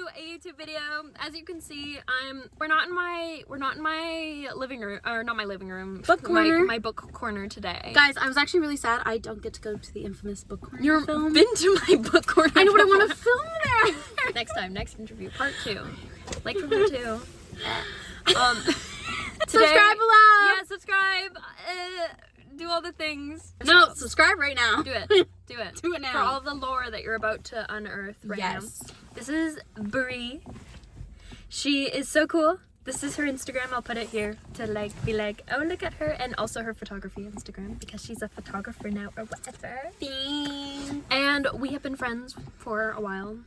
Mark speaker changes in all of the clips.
Speaker 1: a YouTube video. As you can see, we're not in my living room, or not my living room.
Speaker 2: Book corner.
Speaker 1: My book corner today.
Speaker 2: Guys, I was actually really sad I don't get to go to the infamous book corner.
Speaker 1: You've
Speaker 2: film.
Speaker 1: been to my book corner.
Speaker 2: I know, but I want to film there.
Speaker 1: Next interview, part 2. Like from part 2.
Speaker 2: Subscribe below.
Speaker 1: Yeah, subscribe. Do all the things.
Speaker 2: No, subscribe right now.
Speaker 1: Do it. Do it.
Speaker 2: Do it now.
Speaker 1: For all the lore that you're about to unearth right now. This is Brie. She is so cool. This is her Instagram. I'll put it here to be like, oh, look at her. And also her photography Instagram, because she's a photographer now or whatever.
Speaker 2: Thanks.
Speaker 1: And we have been friends for a while.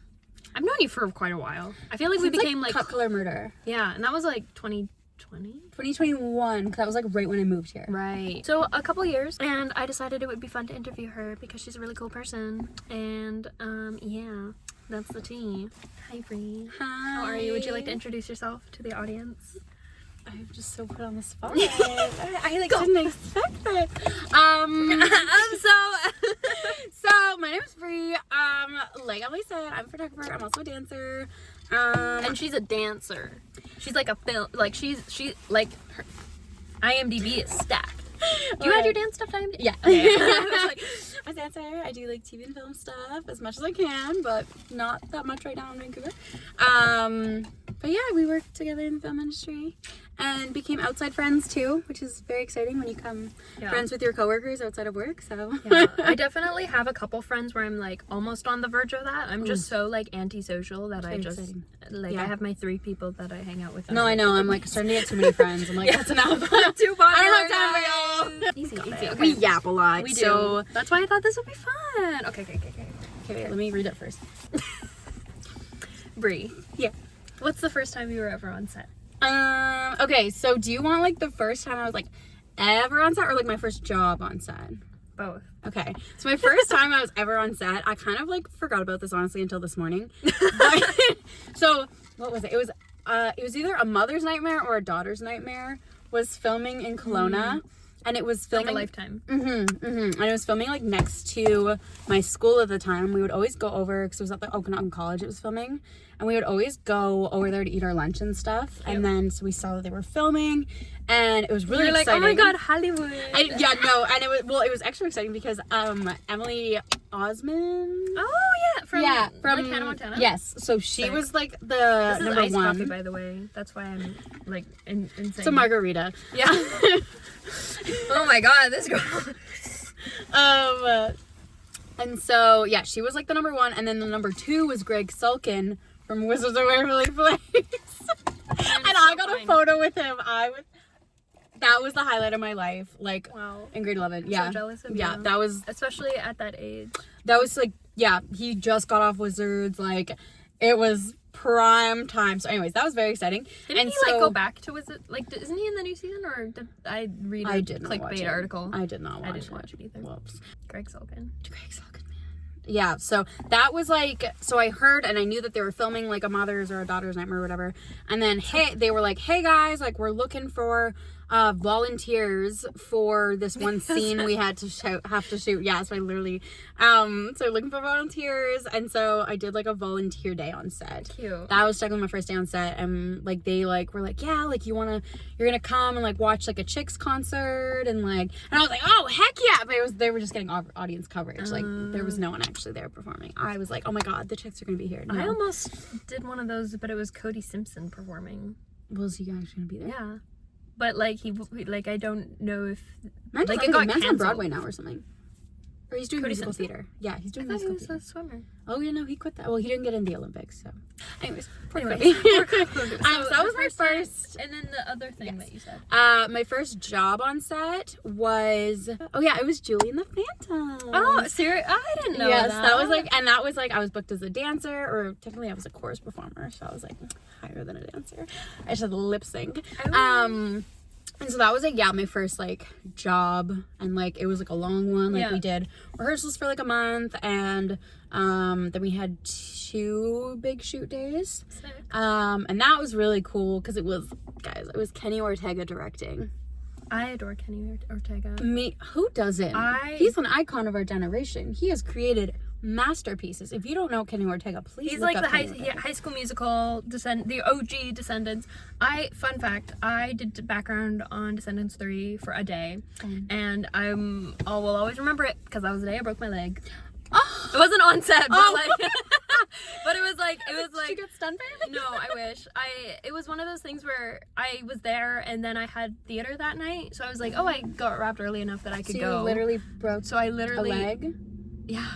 Speaker 1: I've known you for quite a while. I feel like we became like
Speaker 2: Cut Color Murder.
Speaker 1: Yeah, and that was like 2020?
Speaker 2: 2021, because that was like right when I moved here.
Speaker 1: Right. So a couple years, and I decided it would be fun to interview her because she's a really cool person. And yeah, that's the tea. Hi, Brie.
Speaker 2: Hi.
Speaker 1: How are you? Would you like to introduce yourself to the audience?
Speaker 2: I'm just so put on the spot. I like didn't expect that. So my name is Brie. Like Emily said, I'm a photographer. I'm also a dancer.
Speaker 1: And she's a dancer. She's like a film. Like she like her IMDb is stacked. Do you add your dance stuff to IMDb?
Speaker 2: Yeah.
Speaker 1: Okay.
Speaker 2: I'm a dancer. I do like TV and film stuff as much as I can, but not that much right now in Vancouver. But yeah, we worked together in the film industry and became outside friends too, which is very exciting when you become friends with your coworkers outside of work. So
Speaker 1: yeah, I definitely have a couple friends where I'm like almost on the verge of that. I'm just so like antisocial that I just I have my 3 people that I hang out with.
Speaker 2: No, I know. I'm like starting to get too many friends. I'm like, that's enough.
Speaker 1: Too popular.
Speaker 2: I don't have time for y'all.
Speaker 1: Easy. Okay.
Speaker 2: We yap a lot.
Speaker 1: We do.
Speaker 2: So
Speaker 1: that's why I thought this would be fun. Okay.
Speaker 2: Okay, wait, let me read it first.
Speaker 1: Brie.
Speaker 2: Yeah.
Speaker 1: What's the first time you were ever on set?
Speaker 2: Okay, so do you want like the first time I was like ever on set, or like my first job on set?
Speaker 1: Both.
Speaker 2: Okay, so my first time I was ever on set, I kind of like forgot about this honestly until this morning. But, so what was it? It was either a mother's nightmare or a daughter's nightmare. Was filming in Kelowna. And it was filming
Speaker 1: like a lifetime.
Speaker 2: And it was filming like next to my school at the time. We would always go over, because it was at the Okanagan College it was filming, and we would always go over there to eat our lunch and stuff. And then so we saw that they were filming, and it was really exciting.
Speaker 1: Like, oh my god, Hollywood.
Speaker 2: And it was extra exciting because Emily Osmond.
Speaker 1: Oh yeah, from like Hannah Montana.
Speaker 2: Yes, so she was like the
Speaker 1: this is
Speaker 2: number
Speaker 1: iced
Speaker 2: 1.
Speaker 1: coffee, by the way. That's why I'm like insane.
Speaker 2: It's a margarita.
Speaker 1: Yeah. Oh my god, this girl.
Speaker 2: And so yeah, she was like the number 1, and then the number 2 was Greg Sulkin from Wizards of Waverly Place. And I got a photo with him. That was the highlight of my life, like in grade 11.
Speaker 1: I'm
Speaker 2: yeah,
Speaker 1: so jealous of you.
Speaker 2: Yeah, that was
Speaker 1: especially at that age.
Speaker 2: That was like he just got off Wizards, like it was prime time. So anyways, that was very exciting.
Speaker 1: Didn't he like go back to Wizards? Like, isn't he in the new season, or did I read a clickbait article?
Speaker 2: I did not watch it.
Speaker 1: I didn't watch it either.
Speaker 2: Whoops.
Speaker 1: Greg Sulkin, man.
Speaker 2: Yeah, so that was like, so I heard and I knew that they were filming like a mother's or a daughter's nightmare or whatever. And then they were like, hey guys, like we're looking for volunteers for this one scene we had to have to shoot. Yeah, so I literally so looking for volunteers, and so I did like a volunteer day on set.
Speaker 1: Cute.
Speaker 2: That was technically my first day on set, and like they like were like, yeah, like you're gonna come and like watch like a Chicks concert, and I was like, oh heck yeah, but they were just getting audience coverage. Like there was no one actually there performing. I was like, oh my god, the Chicks are gonna be here. No.
Speaker 1: I almost did one of those, but it was Cody Simpson performing.
Speaker 2: Was he actually gonna be there?
Speaker 1: Yeah. But like he I don't know if
Speaker 2: Men's on Broadway now or something. Or he's doing musical theater. Yeah, he's doing musical theater.
Speaker 1: He was a swimmer.
Speaker 2: Oh, yeah, no, he quit that. Well, he didn't get in the Olympics, so. Anyways, poor
Speaker 1: So
Speaker 2: that was my first.
Speaker 1: And then the other thing that you said.
Speaker 2: My first job on set was. Oh yeah, it was Julie and the Phantom.
Speaker 1: Oh, serious? I didn't know.
Speaker 2: Yes, that was like I was booked as a dancer, or technically I was a chorus performer, so I was like higher than a dancer. I just had to lip sync. And so that was like, my first like job, and like it was like a long one. Like we did rehearsals for like a month, and then we had 2 big shoot days.
Speaker 1: Sick.
Speaker 2: And that was really cool because it was Kenny Ortega directing.
Speaker 1: I adore Kenny Ortega.
Speaker 2: Who doesn't? He's an icon of our generation. He has created masterpieces. If you don't know Kenny Ortega, please
Speaker 1: He's
Speaker 2: look
Speaker 1: like
Speaker 2: up
Speaker 1: the
Speaker 2: Kenny Ortega.
Speaker 1: High School Musical the OG Descendants. Fun fact, I did background on Descendants 3 for a day, and will always remember it because that was the day I broke my leg. Oh. It wasn't on set, but but it was like
Speaker 2: Did you get stunned by it?
Speaker 1: No, I wish. It was one of those things where I was there and then I had theater that night, so I was like, oh, I got wrapped early enough that I could go.
Speaker 2: You literally broke.
Speaker 1: So I literally
Speaker 2: a leg.
Speaker 1: Yeah.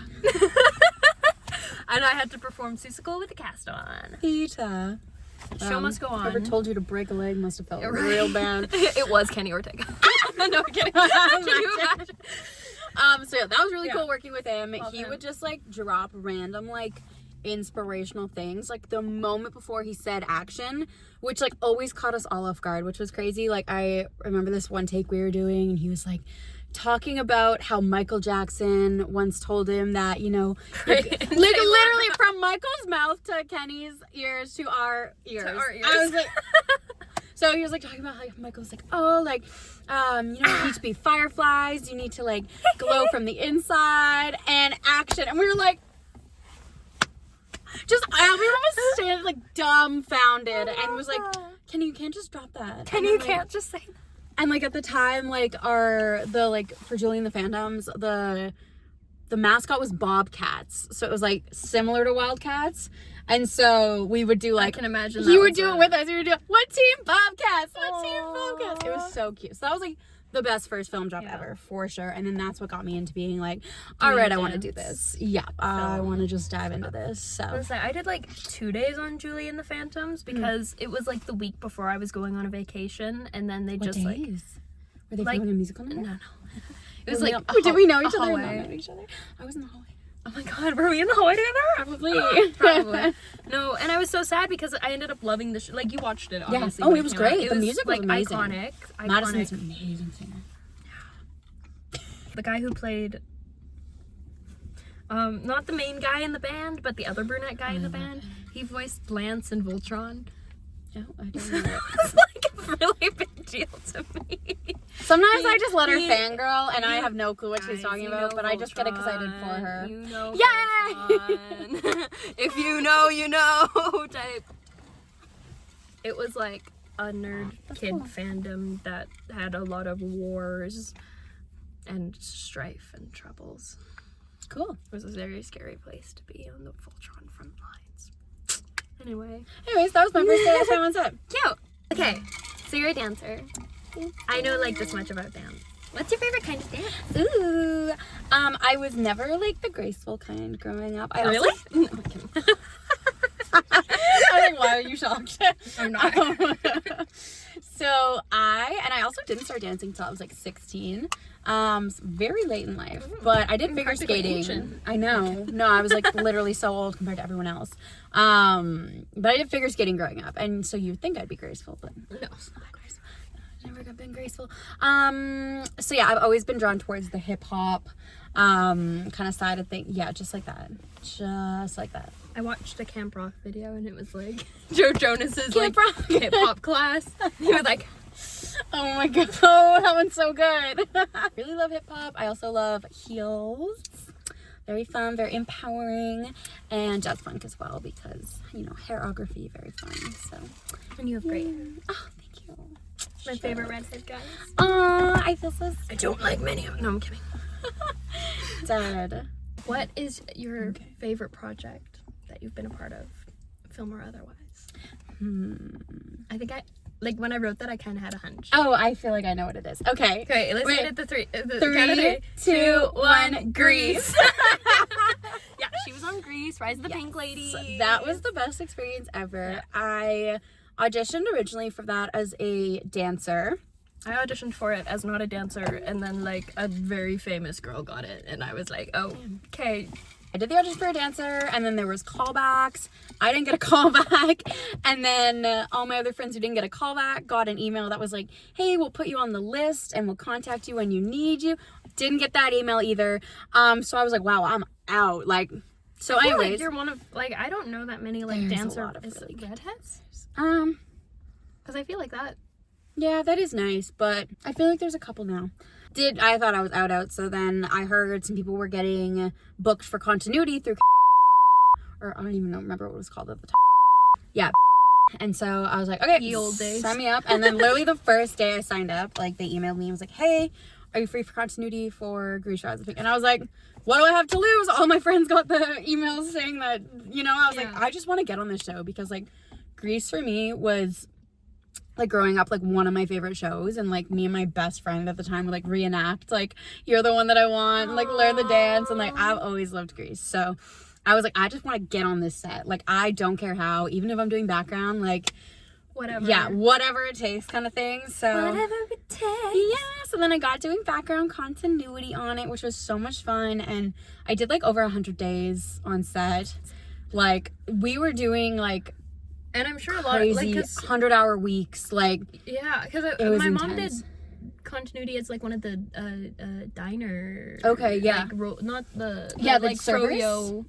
Speaker 1: And I had to perform Seussical with a cast on.
Speaker 2: Peter.
Speaker 1: Show must go on.
Speaker 2: Whoever told you to break a leg must have felt real bad.
Speaker 1: It was Kenny Ortega. No, I'm kidding.
Speaker 2: Can you imagine? So yeah, that was really cool working with him.
Speaker 1: Love him.
Speaker 2: Would just like drop random like inspirational things. Like the moment before he said action, which like always caught us all off guard, which was crazy. Like I remember this one take we were doing and he was like talking about how Michael Jackson once told him that, you know, like, literally from Michael's mouth to Kenny's ears to our ears. I was like, so he was like talking about how Michael was like, oh, like, you know, you need to be fireflies, you need to like glow from the inside and action. And we were like, we were almost standing like dumbfounded and was like, you can't just drop that.
Speaker 1: You can't just say that.
Speaker 2: And like at the time, like for Julie and the Phantoms, the mascot was Bobcats, so it was like similar to Wildcats, and so we would do like,
Speaker 1: I can imagine
Speaker 2: he would do it with us. He would do what team Bobcats, what team Bobcats. It was so cute. So that was like the best first film job ever for sure. And then that's what got me into being like, all right, I want to do this. Yeah, I want to just dive into this. So
Speaker 1: I did like 2 days on Julie and the Phantoms because it was like the week before I was going on a vacation, and then they just like,
Speaker 2: were they filming a musical number?
Speaker 1: No. It was like,
Speaker 2: did we know each other?
Speaker 1: Hallway.
Speaker 2: Not know each other. I was in the hallway.
Speaker 1: Oh my god, were we in the hallway together? Probably. No, and I was so sad because I ended up loving the show. Like, you watched it, obviously.
Speaker 2: Yeah. Oh, it was great. The music was
Speaker 1: like
Speaker 2: amazing.
Speaker 1: iconic.
Speaker 2: Madison's an amazing singer.
Speaker 1: The guy who played, not the main guy in the band, but the other brunette guy in the band, he voiced Lance in Voltron.
Speaker 2: Oh, I don't know.
Speaker 1: It's like a really big deal to me.
Speaker 2: Sometimes I just let her fangirl and I have no clue what she's talking about, but I just get excited for her.
Speaker 1: You know,
Speaker 2: yay!
Speaker 1: If you know, you know type. It was like a nerd kid fandom that had a lot of wars and strife and troubles.
Speaker 2: Cool.
Speaker 1: It was a very scary place to be on the Voltron front lines.
Speaker 2: Anyways, that was my first day at time on set.
Speaker 1: Cute. Okay, so you're a dancer. I know like this much about dance. What's your favorite kind of dance?
Speaker 2: Ooh, I was never like the graceful kind growing up. I
Speaker 1: Really?
Speaker 2: No, I'm kidding. I'm like, why are you shocked?
Speaker 1: I'm not.
Speaker 2: So I also didn't start dancing until I was like 16. Very late in life, but I did figure skating.
Speaker 1: Ancient.
Speaker 2: I know. No, I was like literally so old compared to everyone else. But I did figure skating growing up, and so you'd think I'd be graceful, but no, it's not that graceful. I've never been graceful. So yeah, I've always been drawn towards the hip hop, kind of side of things. Yeah, just like that.
Speaker 1: I watched a Camp Rock video and it was like Joe Jonas's
Speaker 2: Camp
Speaker 1: like
Speaker 2: Rock.
Speaker 1: hip hop class. He was like,
Speaker 2: oh my god, oh, that one's so good. Really love hip hop. I also love heels. Very fun, very empowering, and jazz funk as well because, you know, hairography, very fun. So,
Speaker 1: and you have great hair.
Speaker 2: Oh, thank you.
Speaker 1: My favorite redhead guys.
Speaker 2: I feel so
Speaker 1: I don't like many of them. No, I'm kidding.
Speaker 2: Dead.
Speaker 1: What is your favorite project that you've been a part of, film or otherwise? I think when I wrote that, I kind of had a hunch.
Speaker 2: Oh, I feel like I know what it is. Okay.
Speaker 1: Great, let's get it to three.
Speaker 2: Three, two, one, Grease.
Speaker 1: Yeah, she was on Grease, Rise of the Pink Lady.
Speaker 2: That was the best experience ever. Yeah. I auditioned originally for that as a dancer.
Speaker 1: I auditioned for it as not a dancer, and then like a very famous girl got it, and I was like, oh, okay.
Speaker 2: I did the audition for a dancer, and then there was callbacks. I didn't get a callback, and then all my other friends who didn't get a callback got an email that was like, hey, we'll put you on the list, and we'll contact you when you need you. Didn't get that email either. So I was like, wow, I'm out. Like, so
Speaker 1: I feel
Speaker 2: anyways.
Speaker 1: like you're one of, like, I don't know that many, like, dancer
Speaker 2: really
Speaker 1: redheads. Because I feel like that.
Speaker 2: Yeah, that is nice, but I feel like there's a couple now. I thought I was out. So then I heard some people were getting booked for continuity through, or I don't even remember what it was called at the time. Yeah. And so I was like, okay,
Speaker 1: the old days.
Speaker 2: sign me up. And then literally the first day I signed up, like they emailed me and was like, hey, are you free for continuity for Grease Rise? And I was like, what do I have to lose? All my friends got the emails saying that, you know, I was like, I just want to get on this show because like Grease for me was like growing up like one of my favorite shows, and like me and my best friend at the time would like reenact like You're the One That I Want and like learn the dance, and like I've always loved Grease. So I was like, I just want to get on this set. Like I don't care how, even if I'm doing background, like
Speaker 1: whatever.
Speaker 2: Yeah, whatever it takes kind of thing. So
Speaker 1: whatever it takes.
Speaker 2: Yeah, so then I got doing background continuity on it, which was so much fun, and I did like over 100 days on set. Like we were doing like,
Speaker 1: and I'm sure a lot
Speaker 2: crazy,
Speaker 1: of like
Speaker 2: 100-hour weeks, like
Speaker 1: yeah, because my mom did continuity as like one of the diner.
Speaker 2: Okay, yeah.
Speaker 1: Like, not the
Speaker 2: the
Speaker 1: like froyo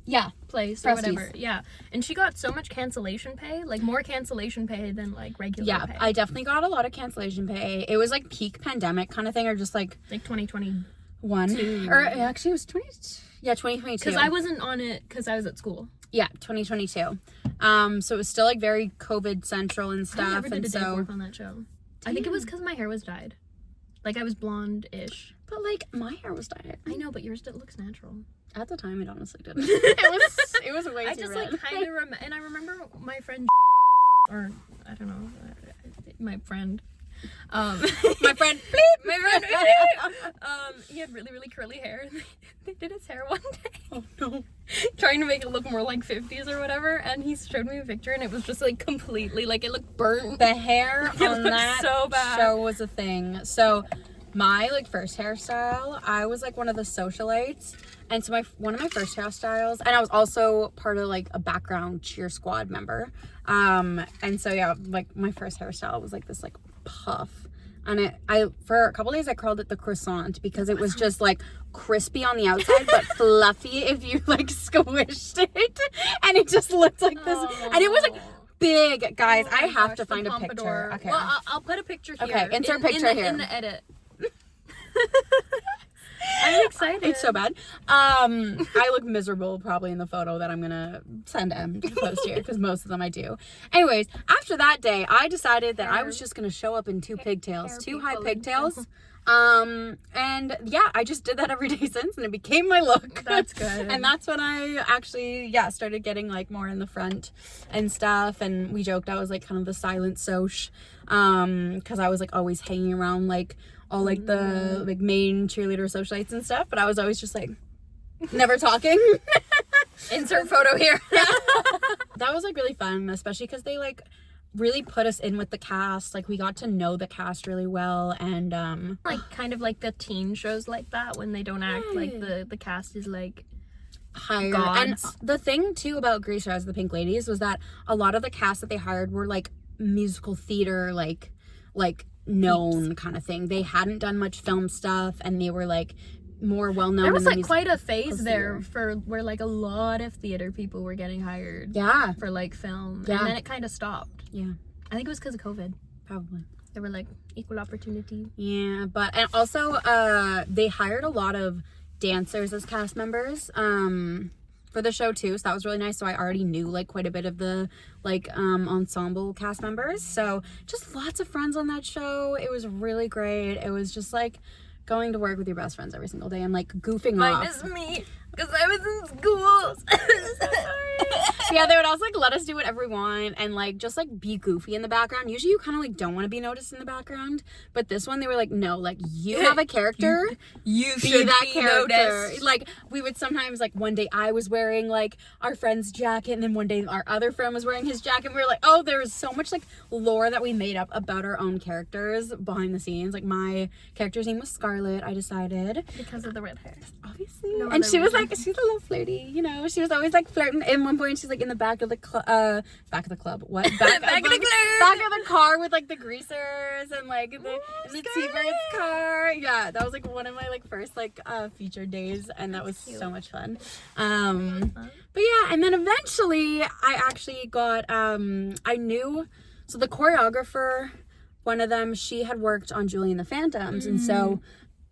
Speaker 1: place or
Speaker 2: Frosties.
Speaker 1: whatever. Yeah, and she got so much cancellation pay, like more cancellation pay than like regular pay.
Speaker 2: I definitely got a lot of cancellation pay. It was like peak pandemic kind of thing, or just like
Speaker 1: 2021,
Speaker 2: or actually it was 2022.
Speaker 1: Because I wasn't on it because I was at school.
Speaker 2: Yeah, 2022. So it was still like very COVID central and stuff.
Speaker 1: I never did
Speaker 2: and
Speaker 1: a day
Speaker 2: so
Speaker 1: work on that show. Damn. I think it was because my hair was dyed. Like I was blonde-ish.
Speaker 2: But like my hair was dyed.
Speaker 1: I know, but yours looks natural.
Speaker 2: At the time, it honestly didn't. it was way
Speaker 1: I
Speaker 2: too
Speaker 1: just
Speaker 2: red.
Speaker 1: like kind of and I remember my friend, or I don't know, my friend.
Speaker 2: My friend,
Speaker 1: he had really curly hair. They did his hair one day.
Speaker 2: Oh no.
Speaker 1: Trying to make it look more like 50s or whatever, and he showed me a picture and it was just like completely like it looked burnt.
Speaker 2: The hair on that
Speaker 1: so bad.
Speaker 2: show was a thing. So my like first hairstyle, I was like one of the socialites, and so one of my first hairstyles, and I was also part of like a background cheer squad member, and so yeah, like my first hairstyle was like this like puff, and I for a couple days I called it the croissant because it was just like crispy on the outside but fluffy if you like squished it, and it just looked like this. And it was like big, guys. I have to find a picture. Okay,
Speaker 1: well, I'll put a picture here.
Speaker 2: Okay, insert picture here
Speaker 1: in the edit. I'm excited.
Speaker 2: It's so bad. I look miserable probably in the photo that I'm gonna send Em to post here, because most of them I do. Anyways, after that day, I decided that I was just gonna show up in two high pigtails. And yeah, I just did that every day since, and it became my look.
Speaker 1: That's good.
Speaker 2: And that's when I actually started getting like more in the front and stuff, and we joked I was like kind of the silent soch, because I was like always hanging around like all like the like main cheerleader socialites and stuff, but I was always just like never talking.
Speaker 1: Insert photo here.
Speaker 2: That was like really fun, especially because they like really put us in with the cast. Like we got to know the cast really well, and
Speaker 1: like kind of like the teen shows like that when they don't act like the cast is like
Speaker 2: higher
Speaker 1: gods.
Speaker 2: And the thing too about Grease Rise, the Pink Ladies, was that a lot of the cast that they hired were like musical theater like known kind of thing. They hadn't done much film stuff, and they were like more well known.
Speaker 1: There was like quite a phase there for where like a lot of theater people were getting hired.
Speaker 2: Yeah.
Speaker 1: For like film.
Speaker 2: Yeah.
Speaker 1: And then it kind of stopped.
Speaker 2: Yeah.
Speaker 1: I think it was because of COVID.
Speaker 2: Probably.
Speaker 1: They were like equal opportunity.
Speaker 2: Yeah, but and also they hired a lot of dancers as cast members for the show too, so that was really nice. So I already knew like quite a bit of the like ensemble cast members, so just lots of friends on that show. It was really great. It was just like going to work with your best friends every single day and like goofing off.
Speaker 1: Minus me, because I was in school.
Speaker 2: Yeah, they would also like let us do whatever we want and like just like be goofy in the background. Usually you kind of like don't want to be noticed in the background, but this one they were like, no, like you have a character,
Speaker 1: you
Speaker 2: be
Speaker 1: should
Speaker 2: that
Speaker 1: be
Speaker 2: character.
Speaker 1: noticed.
Speaker 2: Like we would sometimes like one day I was wearing like our friend's jacket, and then one day our other friend was wearing his jacket, and we were like, oh, there was so much like lore that we made up about our own characters behind the scenes. Like my character's name was Scarlett, I decided,
Speaker 1: because of the red hair,
Speaker 2: obviously. No, and she was like, she's a little flirty, you know. She was always like flirting. In one point she's like in the back of the club, back of the car with like the greasers and like the T-Bird's car. Yeah, that was like one of my like first like featured days, and that was so much fun. But yeah, and then eventually I actually got I knew, so the choreographer, one of them, she had worked on Julie and the Phantoms, and so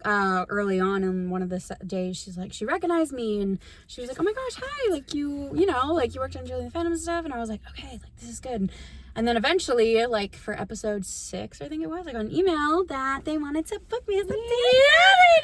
Speaker 2: early on in one of the days, she's like, she recognized me, and she was like, oh my gosh, hi, like, you know, like, you worked on Julie and the Phantom and stuff, and I was like, okay, like, this is good. And then eventually, like, for episode 6, I think it was, I got an email that they wanted to book me as a dancer.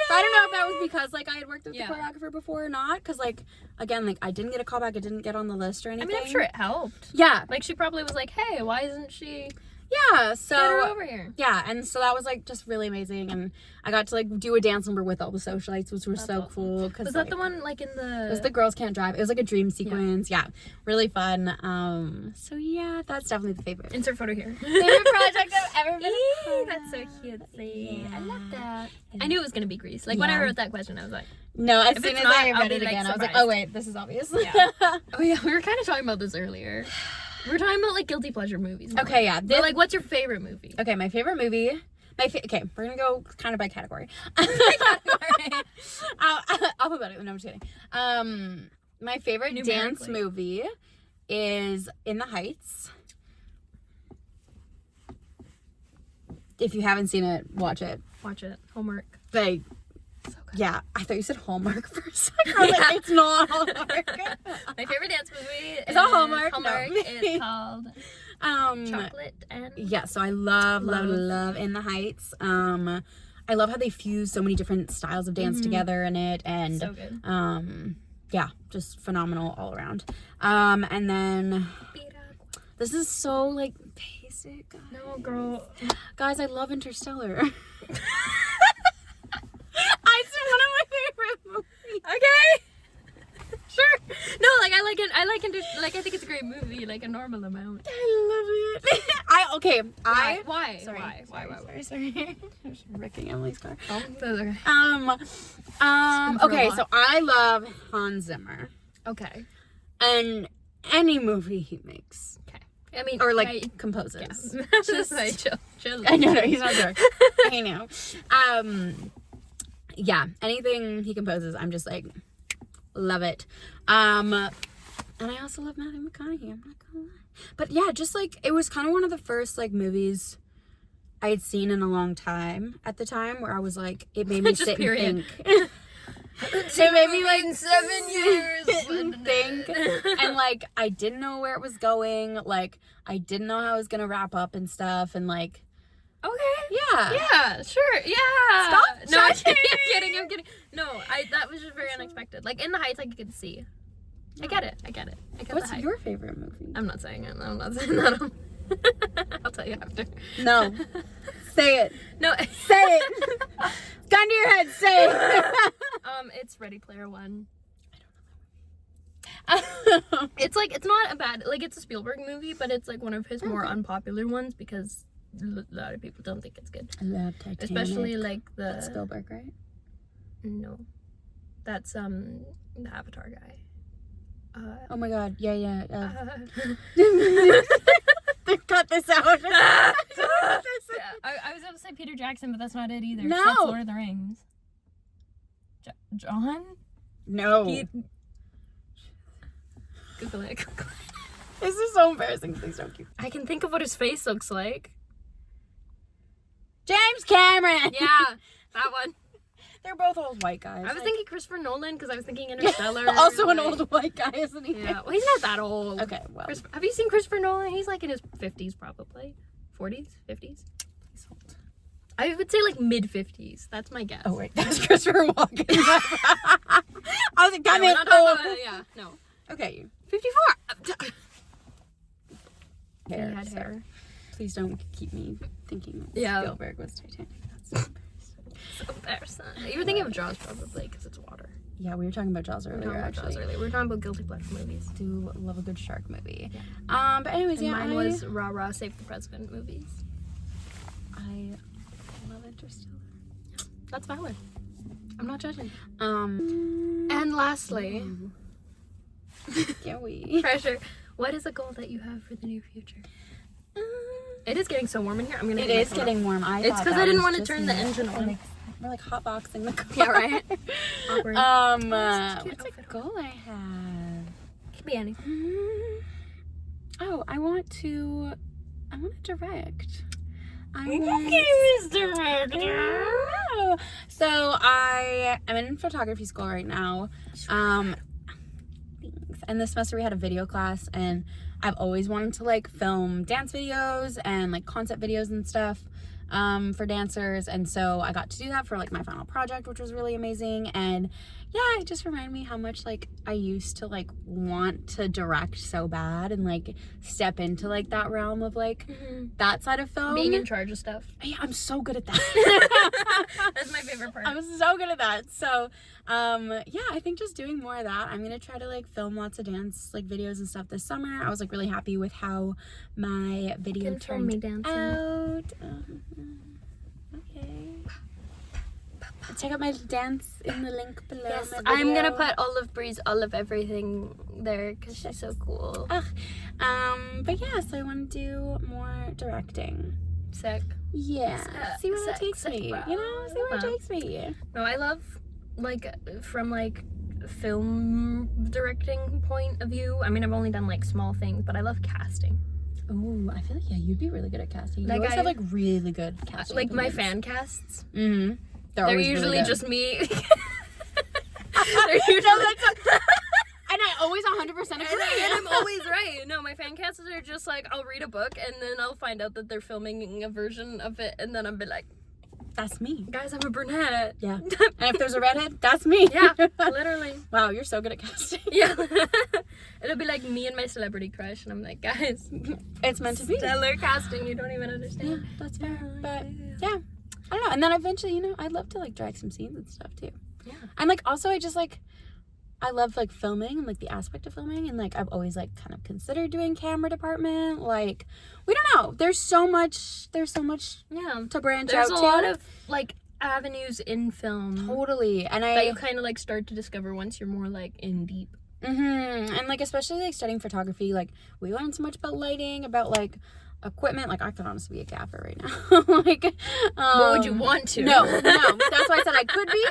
Speaker 2: So I don't know if that was because, like, I had worked with the choreographer before or not, because, like, again, like, I didn't get a call back, I didn't get on the list or anything.
Speaker 1: I mean, I'm sure it helped.
Speaker 2: Yeah.
Speaker 1: Like, she probably was like, hey, why isn't she...
Speaker 2: Yeah, so
Speaker 1: get her over here.
Speaker 2: Yeah, and so that was like just really amazing, and I got to like do a dance number with all the socialites, which were so cool. Cause,
Speaker 1: was that the one like in the?
Speaker 2: It was the Girls Can't Drive. It was like a dream sequence. Yeah, really fun. So yeah, that's definitely the favorite.
Speaker 1: Insert photo here.
Speaker 2: Favorite project I've ever been.
Speaker 1: That's so cutesy.
Speaker 2: Yeah.
Speaker 1: I love that. I knew it was gonna be Grease. Like when I wrote that question, I was like,
Speaker 2: no. As soon as I read it
Speaker 1: like,
Speaker 2: again,
Speaker 1: surprised.
Speaker 2: I was like, oh wait, this is obvious.
Speaker 1: Yeah. Oh yeah, we were kind of talking about this earlier. We were talking about like guilty pleasure movies.
Speaker 2: Okay, yeah.
Speaker 1: But like, what's your favorite movie?
Speaker 2: Okay, my favorite movie. Okay, we're gonna go kind of by category. Alphabetical. No, I'm just kidding. My favorite dance movie is In the Heights. If you haven't seen it, watch it.
Speaker 1: Watch it. Homework.
Speaker 2: Like,
Speaker 1: so good.
Speaker 2: Yeah, I thought you said Hallmark for a second. I was like, it's not Hallmark.
Speaker 1: My favorite dance movie
Speaker 2: is not Hallmark.
Speaker 1: Hallmark.
Speaker 2: No.
Speaker 1: It's called Chocolate and...
Speaker 2: Yeah, so I love In the Heights. I love how they fuse so many different styles of dance together in it, and
Speaker 1: so good.
Speaker 2: Yeah, just phenomenal all around. And then this is so like basic.
Speaker 1: No, girl.
Speaker 2: Guys, I love Interstellar. It's one of my favorite movies.
Speaker 1: Okay. Sure. No, like I think it's a great movie, like a normal amount.
Speaker 2: I love it.
Speaker 1: Why?
Speaker 2: Sorry. I was wrecking Emily's car.
Speaker 1: Oh, that's okay.
Speaker 2: Okay, so I love Hans Zimmer.
Speaker 1: Okay.
Speaker 2: And any movie he makes.
Speaker 1: Okay. I mean,
Speaker 2: or like composes.
Speaker 1: Yeah. Just like chill.
Speaker 2: I know, he's not there. I know. Yeah, anything he composes, I'm just like, love it. And I also love Matthew McConaughey, I'm not gonna lie. But yeah, just like, it was kind of one of the first like movies I had seen in a long time at the time, where I was like, it made me sit and think. It made me like 7 years sit and think. And like, I didn't know where it was going. Like, I didn't know how it was gonna wrap up and stuff, and like,
Speaker 1: okay.
Speaker 2: Yeah,
Speaker 1: sure. Yeah.
Speaker 2: Stop.
Speaker 1: No, I'm kidding. No, that was just very unexpected. Like In the Heights, I could see. I get it.
Speaker 2: What's your favorite movie?
Speaker 1: I'm not saying it. I'm not saying that. I'll tell you after.
Speaker 2: No. Say it.
Speaker 1: No.
Speaker 2: Say it. Gun to your head. Say it.
Speaker 1: It's Ready Player One.
Speaker 2: I don't know.
Speaker 1: It's like, it's not a bad, like, it's a Spielberg movie, but it's like one of his more unpopular ones because a lot of people don't think it's good.
Speaker 2: I love Titanic.
Speaker 1: Especially like the...
Speaker 2: That's Spielberg, right?
Speaker 1: No. That's the Avatar guy.
Speaker 2: Oh my god, yeah. Cut this out.
Speaker 1: I was going to say Peter Jackson, but that's not it either.
Speaker 2: No.
Speaker 1: That's Lord of the Rings. John?
Speaker 2: No.
Speaker 1: Google it.
Speaker 2: This is so embarrassing. Please don't keep.
Speaker 1: I can think of what his face looks like.
Speaker 2: James Cameron.
Speaker 1: Yeah, that one.
Speaker 2: They're both old white guys.
Speaker 1: I was thinking Christopher Nolan because I was thinking Interstellar.
Speaker 2: Also an old white guy, isn't he?
Speaker 1: Yeah, well, he's not that old.
Speaker 2: Okay, well.
Speaker 1: Have you seen Christopher Nolan? He's like in his 50s probably. 40s? 50s?
Speaker 2: He's old.
Speaker 1: I would say like mid-50s. That's my guess.
Speaker 2: Oh, wait. That's Christopher Walken. I was like, damn it.
Speaker 1: Yeah, no.
Speaker 2: Okay.
Speaker 1: 54!
Speaker 2: Hair,
Speaker 1: He had hair.
Speaker 2: Please don't keep me thinking that Spielberg was Titanic. That's
Speaker 1: so embarrassing. You were thinking of Jaws probably because it's water.
Speaker 2: Yeah, we were talking about Jaws earlier,
Speaker 1: We were talking about guilty pleasure movies.
Speaker 2: Do love a good shark movie. Yeah. But anyways,
Speaker 1: and mine was Rah Save the President movies.
Speaker 2: I love Interstellar.
Speaker 1: That's valid. I'm not judging.
Speaker 2: And
Speaker 1: lastly,
Speaker 2: can we?
Speaker 1: Pressure. What is a goal that you have for the near future? It is getting so warm in here. I'm gonna.
Speaker 2: It is getting warm.
Speaker 1: It's because I didn't want to turn the engine on.
Speaker 2: We're like hotboxing the car.
Speaker 1: Yeah, right. Awkward.
Speaker 2: What's a goal I have?
Speaker 1: Could be anything.
Speaker 2: Oh, I want to direct.
Speaker 1: Okay, Mr. Murder.
Speaker 2: So I am in photography school right now. Thanks. And this semester we had a video class, and I've always wanted to like film dance videos and like concept videos and stuff for dancers, and so I got to do that for like my final project, which was really amazing. And yeah, it just reminded me how much like I used to like want to direct so bad and like step into like that realm of like that side of film,
Speaker 1: being in charge of stuff.
Speaker 2: Yeah, I'm so good at that.
Speaker 1: That's my favorite part.
Speaker 2: I'm so good at that. So yeah, I think just doing more of that. I'm gonna try to like film lots of dance like videos and stuff this summer. I was like really happy with how my video turned out. Okay. Check out my dance in the link below.
Speaker 1: Yes, I'm gonna put all of Bree's all of everything there because she's so cool.
Speaker 2: But yeah, so I want to do more directing.
Speaker 1: Sick.
Speaker 2: Yeah. See where that takes me.
Speaker 1: Bro.
Speaker 2: You know, see where it takes me.
Speaker 1: No, I love like from like film directing point of view. I mean, I've only done like small things, but I love casting.
Speaker 2: Oh, I feel like you'd be really good at casting. You
Speaker 1: Like,
Speaker 2: always have like really good casting.
Speaker 1: Like my fan casts.
Speaker 2: Mm-hmm.
Speaker 1: They're usually
Speaker 2: really
Speaker 1: just me. They're
Speaker 2: usually and I always 100% agree.
Speaker 1: And I'm always right. No, my fan casts are just like, I'll read a book and then I'll find out that they're filming a version of it, and then I'll be like,
Speaker 2: that's me.
Speaker 1: guys, I'm a brunette.
Speaker 2: Yeah. And if there's a redhead, that's me.
Speaker 1: Yeah, literally.
Speaker 2: Wow, you're so good at casting.
Speaker 1: Yeah. It'll be like me and my celebrity crush, and I'm like, guys,
Speaker 2: it's meant to be.
Speaker 1: Stellar casting, you don't even understand.
Speaker 2: Yeah, that's fair. But yeah, I don't know. And then eventually, you know, I'd love to like direct some scenes and stuff too.
Speaker 1: Yeah.
Speaker 2: And like also I just like, I love like filming and like the aspect of filming, and like I've always like kind of considered doing camera department. Like, we don't know. There's so much
Speaker 1: Yeah.
Speaker 2: to branch
Speaker 1: There's
Speaker 2: out
Speaker 1: a
Speaker 2: to.
Speaker 1: lot of like avenues in film
Speaker 2: Totally. And
Speaker 1: that you kind of like start to discover once you're more like in deep.
Speaker 2: And like especially like studying photography, like we learn so much about lighting, about like equipment. Like I could honestly be a gaffer right now. Like
Speaker 1: What would you want to?
Speaker 2: No. That's why I said I could be.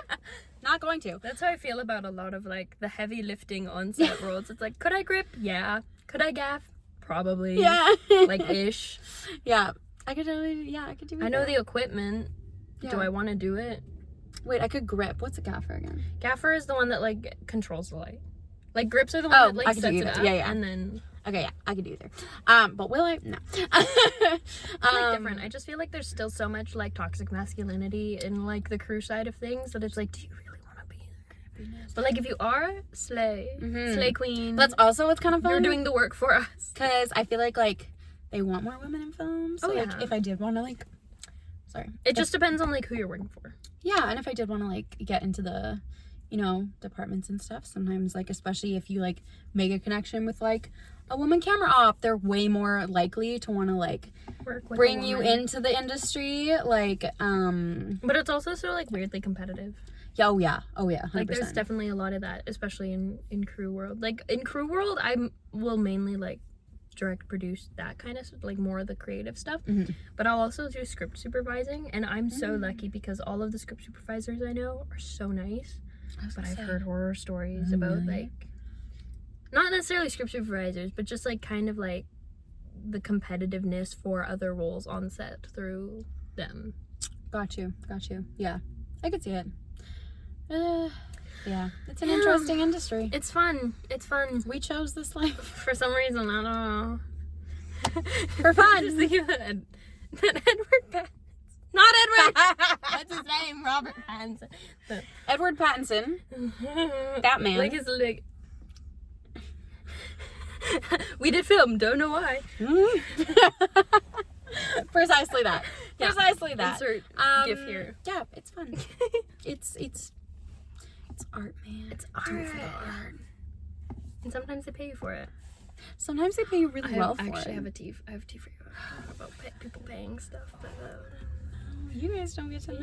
Speaker 2: Not going to.
Speaker 1: That's how I feel about a lot of like the heavy lifting on set roles. It's like, could I grip? Yeah. Could I gaff? Probably.
Speaker 2: Yeah.
Speaker 1: Like ish.
Speaker 2: Yeah. I could do either.
Speaker 1: I know the equipment.
Speaker 2: Yeah.
Speaker 1: Do I want to do it?
Speaker 2: Wait, I could grip. What's a gaffer again?
Speaker 1: Gaffer is the one that like controls the light. Like grips are the one that like sets it up.
Speaker 2: Yeah.
Speaker 1: And then
Speaker 2: okay, yeah, I could do either. But will I? No.
Speaker 1: like different. I just feel like there's still so much like toxic masculinity in like the crew side of things that it's like, do you really want to be there? But like if you are, slay. Slay queen.
Speaker 2: That's also what's kind of fun.
Speaker 1: You're doing the work for us.
Speaker 2: Because I feel like they want more women in film. So like if I did want to like,
Speaker 1: it just depends on like who you're working for.
Speaker 2: Yeah, and if I did want to like get into the, you know, departments and stuff, sometimes like especially if you like make a connection with like a woman camera op, they're way more likely to want to like bring you into the industry. Like
Speaker 1: but it's also so like weirdly competitive.
Speaker 2: Oh yeah 100%.
Speaker 1: Like there's definitely a lot of that, especially in crew world. Like in crew world I will mainly like direct, produce, that kind of like more of the creative stuff, but I'll also do script supervising, and I'm so lucky because all of the script supervisors I know are so nice. But I've heard horror stories about like not necessarily script supervisors, but just like kind of like the competitiveness for other roles on set through them.
Speaker 2: Got you. Yeah, I could see it. Yeah, it's an interesting industry.
Speaker 1: It's fun.
Speaker 2: We chose this life
Speaker 1: for some reason. I don't know.
Speaker 2: For fun.
Speaker 1: Just thinking that Edward Pattinson. Not Edward. What's his name? Robert Pattinson.
Speaker 2: Edward Pattinson. Batman.
Speaker 1: Like his like. We did film. Don't know why.
Speaker 2: Precisely that.
Speaker 1: Yeah.
Speaker 2: Precisely that.
Speaker 1: Insert GIF here.
Speaker 2: Yeah, it's fun. It's art, man.
Speaker 1: It's art.
Speaker 2: Do it for the art.
Speaker 1: And sometimes they pay you for it.
Speaker 2: Sometimes they pay you really well for it.
Speaker 1: I actually have a tea. I have a tea for you about people paying stuff. But,
Speaker 2: you guys don't get to know.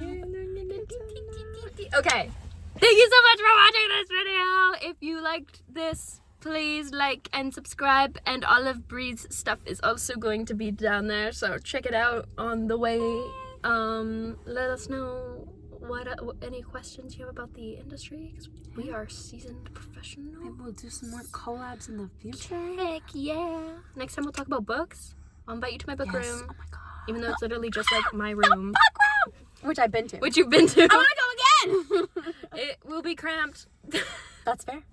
Speaker 1: Okay. Thank you so much for watching this video. If you liked this, please like and subscribe. And all of Bree's stuff is also going to be down there, so check it out on the way. Let us know what any questions you have about the industry, because we are seasoned professionals.
Speaker 2: Maybe we'll do some more collabs in the future.
Speaker 1: Heck yeah. Next time we'll talk about books. I'll invite you to my book room.
Speaker 2: Oh my god.
Speaker 1: even though it's literally just like my room.
Speaker 2: Which I've been to.
Speaker 1: Which you've been to.
Speaker 2: I want to go again!
Speaker 1: It will be cramped.
Speaker 2: That's fair.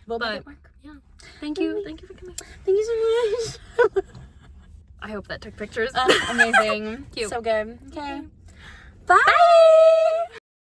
Speaker 2: We'll make
Speaker 1: But
Speaker 2: it work.
Speaker 1: yeah, thank you for coming.
Speaker 2: Thank you so much.
Speaker 1: I hope that took pictures.
Speaker 2: Amazing.
Speaker 1: Cute.
Speaker 2: So good. Okay.
Speaker 1: Bye.